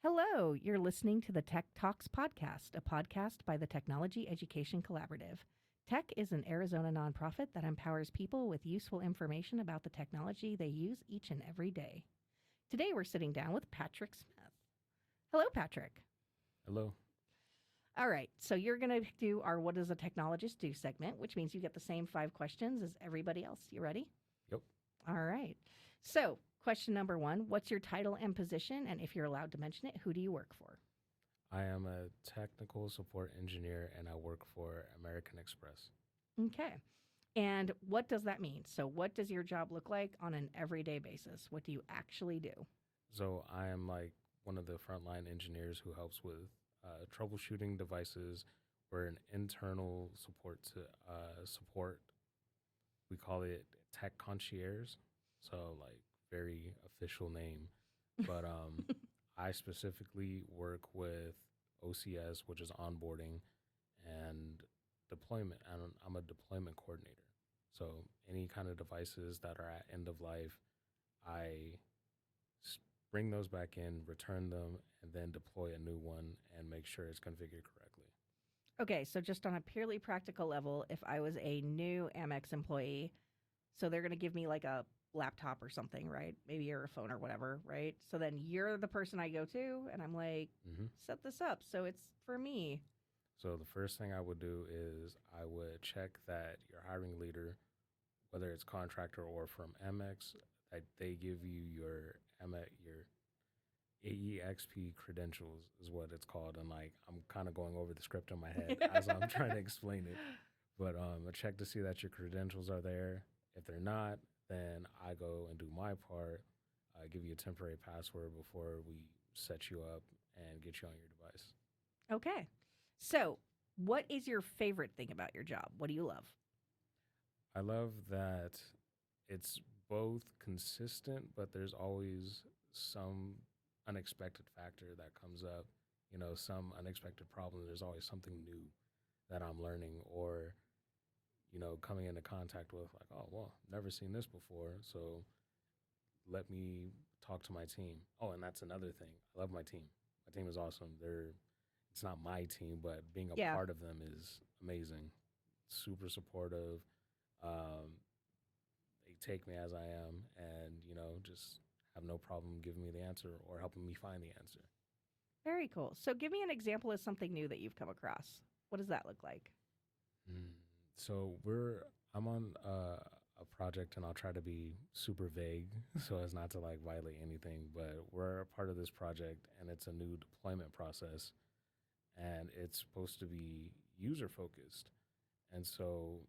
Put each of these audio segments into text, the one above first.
Hello, you're listening to the Tech Talks podcast, a podcast by the Technology Education Collaborative. TEC is an Arizona nonprofit that empowers people with useful information about the technology they use each and every day. Today we're sitting down with Patrick Smith. Hello, Patrick. Hello. All right, so you're going to do our What Does a Technologist Do segment, which means you get the same 5 questions as everybody else. You ready? Yep. All right. So, question number 1, what's your title and position? And if you're allowed to mention it, who do you work for? I am a technical support engineer and I work for American Express. Okay. And what does that mean? So, what does your job look like on an everyday basis? What do you actually do? So I am like one of the frontline engineers who helps with troubleshooting devices. We're an internal support to support. We call it tech concierge. So like very official name. But I specifically work with OCS, which is onboarding and deployment. And I'm a deployment coordinator. So any kind of devices that are at end of life, I bring those back in, return them, and then deploy a new one and make sure it's configured correctly. Okay, so just on a purely practical level, if I was a new Amex employee, so they're going to give me like a laptop or something, right? Maybe or a phone or whatever, right? So then you're the person I go to, and I'm like, set this up so it's for me. So the first thing I would do is I would check that your hiring leader, whether it's contractor or from Amex, that they give you your AEXP credentials is what it's called. And like I'm kind of going over the script in my head as I'm trying to explain it. But I check to see that your credentials are there. If they're not, then I go and do my part. I give you a temporary password before we set you up and get you on your device. Okay. So, what is your favorite thing about your job? What do you love? I love that it's both consistent, but there's always some unexpected factor that comes up, some unexpected problem. There's always something new that I'm learning or, coming into contact with like, oh, well, never seen this before. So let me talk to my team. Oh, and that's another thing. I love my team. My team is awesome. It's not my team, but being a Yeah. part of them is amazing. Super supportive. They take me as I am and, just have no problem giving me the answer or helping me find the answer. Very cool. So, give me an example of something new that you've come across. What does that look like? So I'm on a project and I'll try to be super vague so as not to like violate anything, but we're a part of this project and it's a new deployment process and it's supposed to be user focused. And so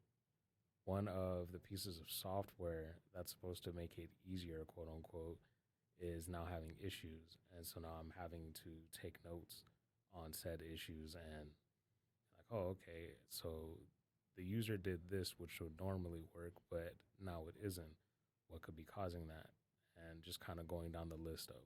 one of the pieces of software that's supposed to make it easier, quote unquote, is now having issues. And so now I'm having to take notes on said issues and like, oh, okay, so the user did this, which would normally work, but now it isn't. What could be causing that? And just kind of going down the list of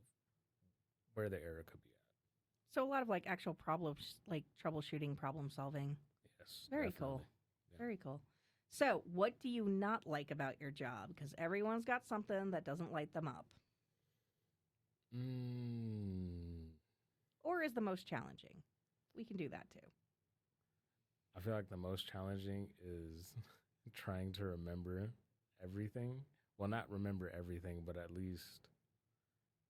where the error could be at. So, a lot of like actual problems, like troubleshooting, problem solving. Yes. Very Definitely. cool. Yeah. Very cool. So, what do you not like about your job? Because everyone's got something that doesn't light them up. Or is the most challenging? We can do that too. I feel like the most challenging is trying to remember everything. Well, not remember everything, but at least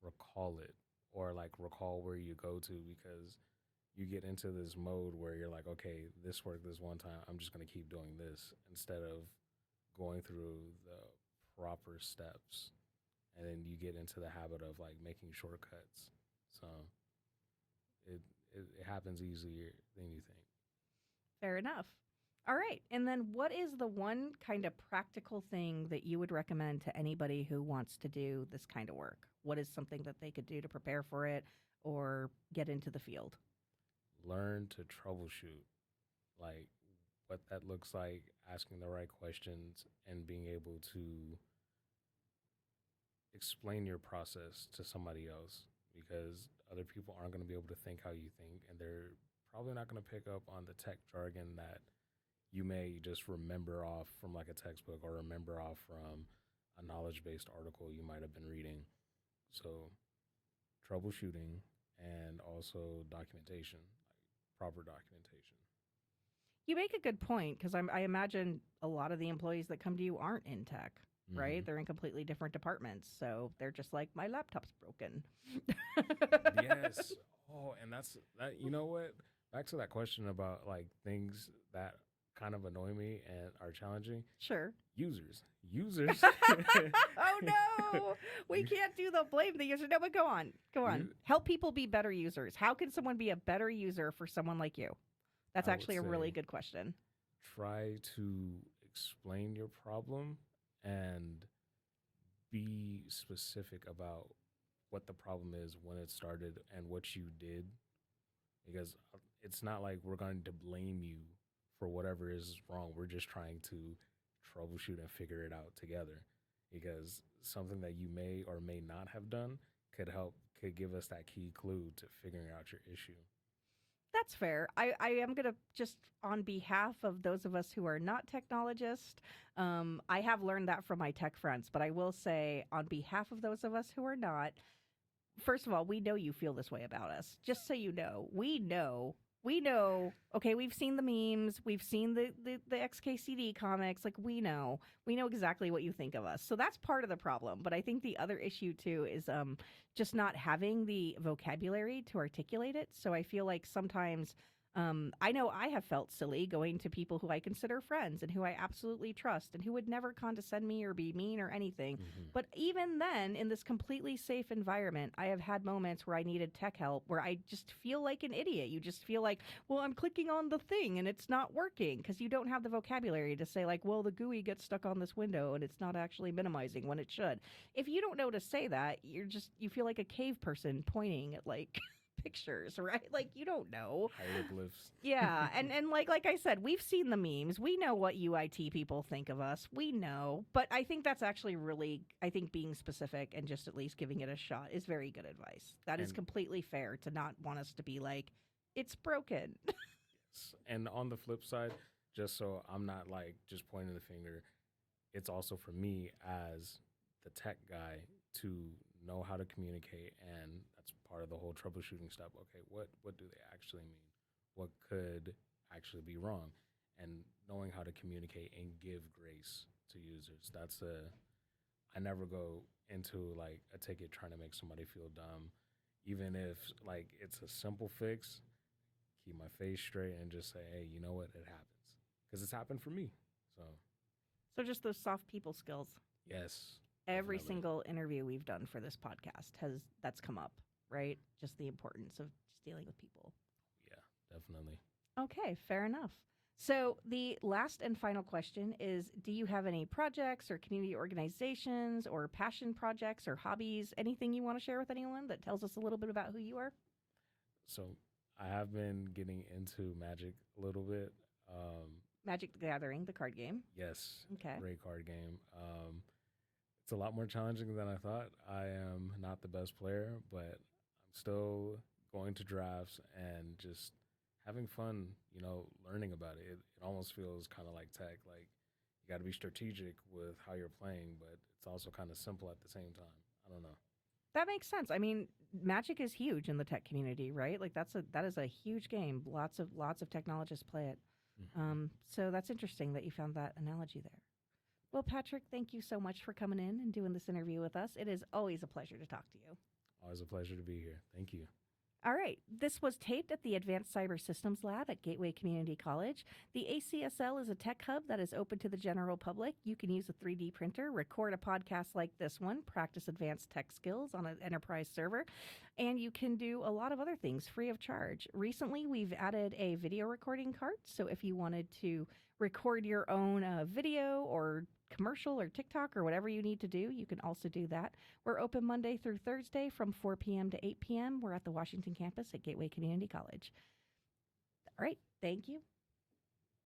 recall it or like recall where you go to because you get into this mode where you're like, okay, this worked this one time. I'm just going to keep doing this instead of going through the proper steps. And then you get into the habit of like making shortcuts. So it happens easier than you think. Fair enough. All right. And then what is the one kind of practical thing that you would recommend to anybody who wants to do this kind of work? What is something that they could do to prepare for it or get into the field? Learn to troubleshoot, like what that looks like, asking the right questions, and being able to explain your process to somebody else because other people aren't going to be able to think how you think, and they're probably not going to pick up on the tech jargon that you may just remember off from like a textbook or remember off from a knowledge-based article you might have been reading. So troubleshooting and also documentation, like proper documentation. You make a good point because I imagine a lot of the employees that come to you aren't in tech, right? Hmm. They're in completely different departments. So they're just like, my laptop's broken. Yes. Oh, and that's that. You know what? Back to that question about like things that kind of annoy me and are challenging. Sure. Users. Oh no, we you, can't do the blame the user. No, but go on, go on. you, Help people be better users. How can someone be a better user for someone like you? That's I would actually a really say good question. try to explain your problem and be specific about what the problem is, when it started, and what you did. Because it's not like we're going to blame you for whatever is wrong. We're just trying to troubleshoot and figure it out together. Because something that you may or may not have done could give us that key clue to figuring out your issue. That's fair. I am going to just, on behalf of those of us who are not technologists, I have learned that from my tech friends, but I will say, on behalf of those of us who are not, first of all, we know you feel this way about us. Just so you know, we know. Okay, we've seen the memes, we've seen the XKCD comics. Like we know exactly what you think of us. So that's part of the problem. But I think the other issue too is just not having the vocabulary to articulate it. So I feel like sometimes. I know I have felt silly going to people who I consider friends and who I absolutely trust and who would never condescend me or be mean or anything. Mm-hmm. But even then, in this completely safe environment, I have had moments where I needed tech help where I just feel like an idiot. You just feel like, well, I'm clicking on the thing and it's not working because you don't have the vocabulary to say, like, well, the GUI gets stuck on this window and it's not actually minimizing when it should. If you don't know to say that, you feel like a cave person pointing at like pictures, right? Like you don't know. Hieroglyphs. Yeah, and like I said, we've seen the memes. We know what UIT people think of us. We know, but I think that's actually really, I think being specific and just at least giving it a shot is very good advice. That is And completely fair to not want us to be like, it's broken. and on the flip side, just so I'm not like just pointing the finger, it's also for me as the tech guy to know how to communicate, and that's part of the whole troubleshooting step. Okay, what do they actually mean? What could actually be wrong? And knowing how to communicate and give grace to users. That's a I never go into like a ticket trying to make somebody feel dumb, even if like it's a simple fix. Keep my face straight and just say, hey, you know what? It happens because it's happened for me. So So just those soft people skills. yes, Every definitely. single interview we've done for this podcast has that's come up, right? Just the importance of just dealing with people. Yeah, definitely. Okay, fair enough. So, the last and final question is, do you have any projects or community organizations or passion projects or hobbies, anything you want to share with anyone that tells us a little bit about who you are? So I have been getting into Magic a little bit. Magic the Gathering, the card game. Yes, Okay. great card game. It's a lot more challenging than I thought. I am not the best player, but I'm still going to drafts and just having fun, learning about it. It almost feels kind of like tech. Like you got to be strategic with how you're playing, but it's also kind of simple at the same time. I don't know. That makes sense. I mean, Magic is huge in the tech community, right? Like that is a huge game. Lots of technologists play it. Hmm. So that's interesting that you found that analogy there. Well, Patrick, thank you so much for coming in and doing this interview with us. It is always a pleasure to talk to you. Always a pleasure to be here. Thank you. All right. This was taped at the Advanced Cyber Systems Lab at Gateway Community College. The ACSL is a tech hub that is open to the general public. You can use a 3D printer, record a podcast like this one, practice advanced tech skills on an enterprise server, and you can do a lot of other things free of charge. Recently, we've added a video recording cart. So if you wanted to record your own video or commercial or TikTok or whatever you need to do, you can also do that. We're open Monday through Thursday from 4 p.m. to 8 p.m. We're at the Washington campus at Gateway Community College. All right. Thank you.